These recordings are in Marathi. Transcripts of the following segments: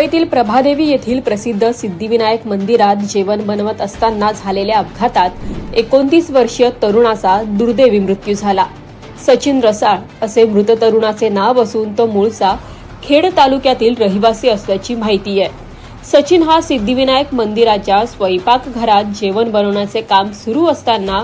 मुंबईतील प्रभादेवी येथील प्रसिद्ध सिद्धिविनायक मंदिरात जेवण बनवत असताना झालेल्या अपघातात 29 वर्षीय तरुणाचा दुर्दैवी मृत्यू झाला। सचिन रसाळ असे मृत तरुणाचे नाव असून तो मूळचा खेड तालुक्यातील रहिवासी असल्याची माहिती आहे। सचिन हा सिद्धिविनायक मंदिराच्या स्वयंपाकघरात जेवण बनवण्याचे काम सुरू असताना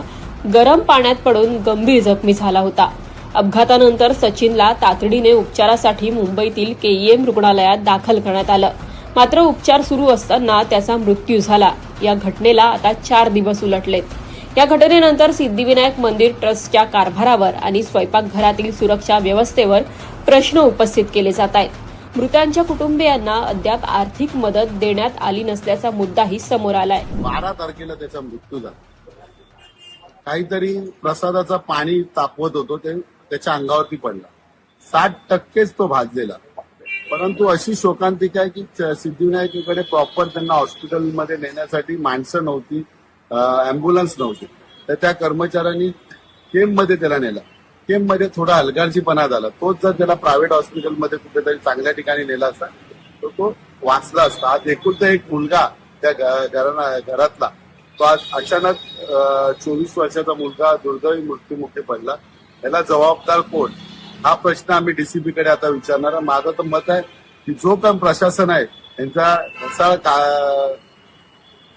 गरम पाण्यात पडून गंभीर जखमी झाला होता। अपघातानंतर सचिनला तातडीने उपचारासाठी मुंबईतील केईएम रुग्णालयात दाखल करण्यात आलं, मात्र उपचार सुरू असताना त्याचा मृत्यू झाला। या घटनेला आता 4 दिवस उलटलेत। या घटनेनंतर सिद्धिविनायक मंदिर ट्रस्टच्या कारभारावर आणि स्वयंपाकघरातील सुरक्षा व्यवस्थेवर प्रश्न उपस्थित केले जात आहेत। मृतांच्या कुटुंबियांना अद्याप आर्थिक मदत देण्यात आली नसल्याचा मुद्दाही समोर आलाय। 12 तारखेला त्याचा मृत्यू झाला। काहीतरी प्रसादाचं पाणी तापवत होतो, ते त्याच्या अंगावरती पडला। 60% तो भाजलेला। परंतु अशी शोकांतिका आहे की सिद्धिविनायककडे प्रॉपर त्यांना हॉस्पिटलमध्ये नेण्यासाठी माणसं नव्हती, अँब्युलन्स नव्हती। तर त्या कर्मचाऱ्यांनी केममध्ये त्याला नेला। केममध्ये थोडा हलगर्जीपणा झाला। तोच जर त्याला प्रायव्हेट हॉस्पिटलमध्ये कुठेतरी चांगल्या ठिकाणी नेला असता तर तो वाचला असता। आज एकुलता एक मुलगा त्या घरातला तो आज अचानक 24 वर्षाचा मुलगा दुर्दैवी मृत्युमुखी पडला। याला जबाबदार कोण हा प्रश्न आम्ही डीसीपी कडे आता विचारणार। माझं तर मत आहे की जो पण प्रशासन आहे त्यांचा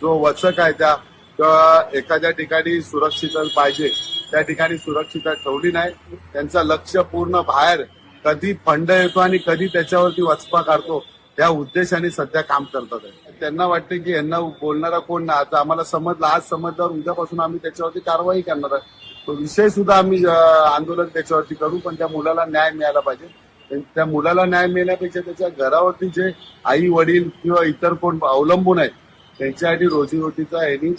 जो वचक आहे त्या एखाद्या ठिकाणी सुरक्षितता पाहिजे त्या ठिकाणी सुरक्षितता ठेवली नाही। त्यांचं लक्ष पूर्ण बाहेर कधी फंड येतो आणि कधी त्याच्यावरती वचपा काढतो या उद्देशाने सध्या काम करतात। त्यांना वाटते की यांना बोलणारा कोण नाही। आता आम्हाला समजलं, आज समजल्यावर उद्यापासून आम्ही त्याच्यावरती कारवाई करणार आहे। तो विषय सुद्धा आम्ही आंदोलन त्याच्यावरती करू, पण त्या मुलाला न्याय मिळाला पाहिजे। त्या मुलाला न्याय मिळण्यापेक्षा त्याच्या घरावरती जे आई वडील किंवा इतर कोण अवलंबून आहेत त्यांच्यासाठी रोजीरोटीचा यांनी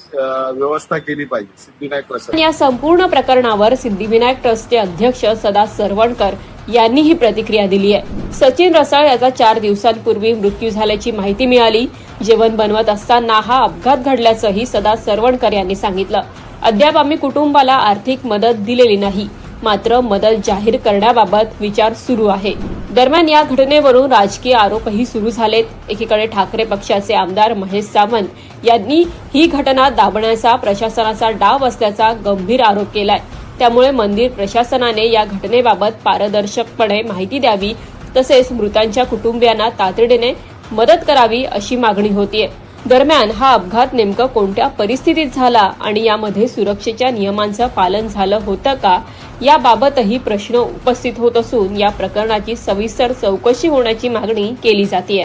व्यवस्था केली पाहिजे। सिद्धिविनायक प्रशासन या संपूर्ण प्रकरणावर सिद्धिविनायक ट्रस्टचे अध्यक्ष सदा सरवणकर यांनी ही प्रतिक्रिया दिली आहे। सचिन रसाळ याचा 4 दिवसांपूर्वी मृत्यू झाल्याची माहिती मिळाली। जेवण बनवत असताना हा अपघात घडल्याचंही सदा सरवणकर यांनी सांगितलं। अद्याप आम्ही कुटुंबाला आर्थिक मदत दिलेली नाही, मात्र मदत जाहीर करण्याबाबत विचार सुरू आहे। दरम्यान या घटनेवरून राजकीय आरोपही सुरू झालेत। एकीकडे ठाकरे पक्षाचे आमदार महेश सावंत यांनी ही घटना दाबण्याचा प्रशासनाचा डाव असल्याचा गंभीर आरोप केलाय। त्यामुळे मंदिर प्रशासनाने या घटनेबाबत पारदर्शकपणे माहिती द्यावी, तसेच मृतांच्या कुटुंबियांना तातडीने मदत करावी अशी मागणी होतीये। दरम्यान हा अपघात नेमकं कोणत्या परिस्थितीत झाला आणि यामध्ये सुरक्षेच्या नियमांचं पालन झालं होतं का याबाबतही प्रश्न उपस्थित होत असून या प्रकरणाची सविस्तर चौकशी होण्याची मागणी केली जातेय।